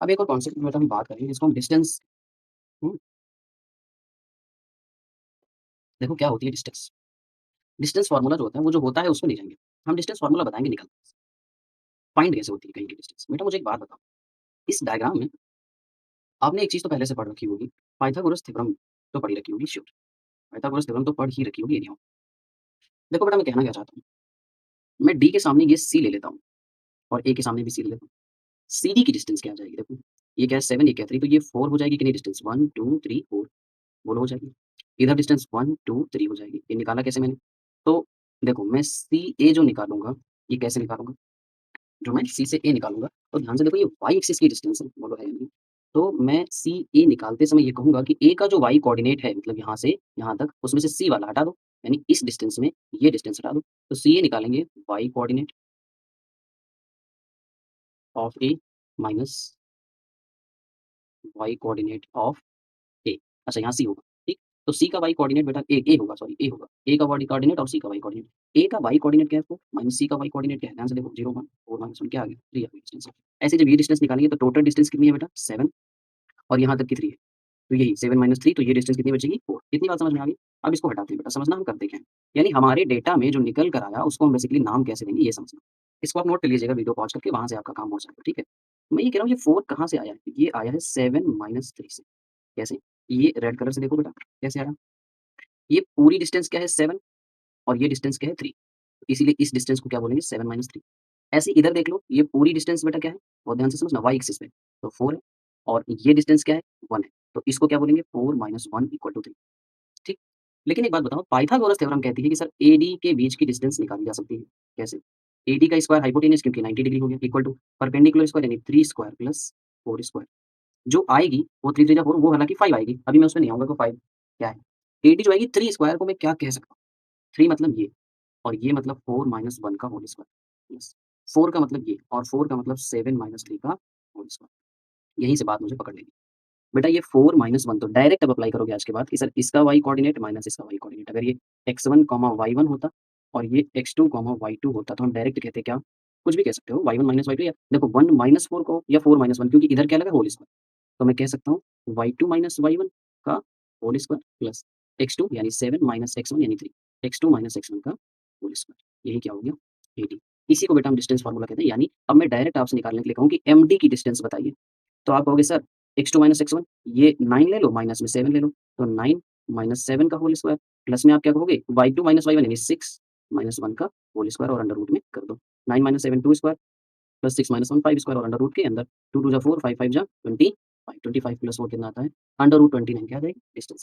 अब एक और कॉन्सेप्ट की हम बात करेंगे जिसको हम डिस्टेंस। हुँ, देखो क्या होती है डिस्टेंस? डिस्टेंस फ़ॉर्मूला जो होता है, वो जो होता है उसको नहीं जानेंगे। हम डिस्टेंस फ़ॉर्मूला बताएँगे निकल फाइंड कैसे होती है कहीं की डिस्टेंस। बेटा मुझे एक बात बताओ, इस डायग्राम में आपने एक चीज़ तो पहले से पढ़ रखी होगी, पाइथागोरस थ्योरम तो पढ़ी रखी होगी श्योर। पाइथागोरस थ्योरम तो पढ़ ही रखी होगी एनीहाउ। देखो बेटा मैं कहना क्या चाहता हूँ, मैं डी के सामने ये सी ले लेता हूँ और ए के सामने भी सी ले लेता हूँ। सीडी की डिस्टेंस क्या आ जाएगी देखो, ये क्या है 7 ये क्या है 3 तो ये 4 हो जाएगी कि नहीं डिस्टेंस 1, 2, 3, 4 बोलो हो जाएगी। इधर डिस्टेंस 1, 2, 3 हो जाएगी। ये निकाला कैसे मैंने? तो देखो मैं सीए जो निकालूँगा, ये कैसे निकालूँगा? जो मैं सी से ए निकालूँगा, तो ध्यान से देखो ये वाई एक्सिस की डिस्टेंस है, बोलो है या नहीं? तो मैं सीए निकालते समय ये कहूँगा कि ए का जो वाई कोऑर्डिनेट है मतलब यहाँ से यहाँ तक, उसमें से सी वाला हटा दो, यानी इस डिस्टेंस में ये डिस्टेंस हटा दो। तो सीए निकालेंगे Y coordinate of A minus Y coordinate of A. अच्छा यहाँ सी होगा, ठीक? तो सी का वाई कोऑर्डिनेट बेटा ए होगा सॉरी ए होगा। ए का वाई कोऑर्डिनेट और सी का वाई कोऑर्डिनेट। ए का वाई कोऑर्डिनेट क्या है 4 माइनस सी का वाई कोऑर्डिनेट क्या है? ध्यान से देखो 0, 1 4 माइनस 1 क्या आ गया? 3 आ गया डिस्टेंस। ऐसे जब ये डिस्टेंस निकालेंगे तो टोटल डिस्टेंस कितनी है बेटा? 7 और यहाँ तक की 3 है। तो यही 7 माइनस 3 तो ये डिस्टेंस कितनी बचेगी? 4। इतनी बात समझ में आ गई? अब इसको हटाते हैं बेटा, समझना हम करते क्या हैं? यानी हमारे डेटा में जो निकल कर आया उसको हम बेसिकली नाम कैसे देंगे ये समझना। इसको आप नोट कर लीजिएगा वीडियो पॉज़ करके, वहाँ से आपका काम हो जाएगा, ठीक है? मैं ये कह रहा हूँ ये 4 कहाँ से आया है? ये आया है 7 माइनस 3 से। कैसे? ये रेड कलर से देखो बेटा, कैसे आया? ये पूरी डिस्टेंस क्या है 7 और ये डिस्टेंस क्या है 3। इसीलिए इस डिस्टेंस को क्या बोलेंगे 7 माइनस 3। ऐसे ही इधर देख लो, ये पूरी डिस्टेंस बेटा क्या है? बहुत ध्यान से समझना वाई एक्सिस पे, तो 4 है और ये डिस्टेंस क्या है? 1 है। तो इसको क्या बोलेंगे 4 माइनस 1 इक्वल टू 3, ठीक? लेकिन एक बात बताओ पाइथागोरस थ्योरम कहती है कि सर एडी के बीच की डिस्टेंस निकाली जा सकती है। कैसे? एडी का स्क्वायर हाइपोटेन्यूज क्योंकि 90 डिग्री हो गया इक्वल टू परपेंडिकुलर स्क्वायर यानी 3 स्क्वायर प्लस 4 स्क्वायर। जो आएगी वो 3 3 जा 4 वो हालाँकि 5 आएगी। अभी मैं उसमें नहीं आऊँगा तो 5 क्या है? एडी जो आएगी 3 स्क्वायर को मैं क्या कह सकता हूँ? 3 मतलब ये और ये मतलब 4 माइनस 1 का होल स्क्वायर यस 4 का मतलब ये और 4 का मतलब 7 माइनस 3 का होल स्क्वायर। यहीं से बात मुझे पकड़ लेगी। बेटा ये 4 माइनस 1 तो डायरेक्ट अब अप्लाई करोगे आज के बाद कि सर इसका वाई कोऑर्डिनेट माइनस इसका वाई कोऑर्डिनेट। अगर ये x1 y1 होता और ये x2 y2 होता तो हम डायरेक्ट कहते क्या? कुछ भी कह सकते हो y1 माइनस y2 या देखो 1 माइनस 4 को या 4 माइनस 1 क्योंकि इधर क्या लगा होल स्क्वायर। तो मैं कह सकता हूँ y2 माइनस y1 का होल स्क्वायर प्लस x2 यानी 7 माइनस x1 यानी 3 x2 माइनस x1 का होल स्क्वायर। यही क्या हो गया? 80। इसी को बेटा हम डिस्टेंस फार्मूला कहते हैं। यानी अब मैं डायरेक्ट आपसे निकालने के लिए कहूँ कि एमडी की डिस्टेंस बताइए। तो आप कहोगे सर x2 माइनस x1 ये 9 ले लो माइनस में 7 ले लो। तो 9 माइनस 7 का होल स्क्वायर प्लस में आप क्या कहोगे y2 माइनस y1 यानी 6 माइनस 1 का होल स्क्वायर और अंडर रूट में कर दो। 9 minus 7 2 square plus 6 minus 1 5 square और अंडर रूट के अंदर 2 2 जा 4 5 5 जा 25 25 प्लस 4 कितना आता है? अंडर रूट 29 क्या आ जाएगी? डिस्टेंस।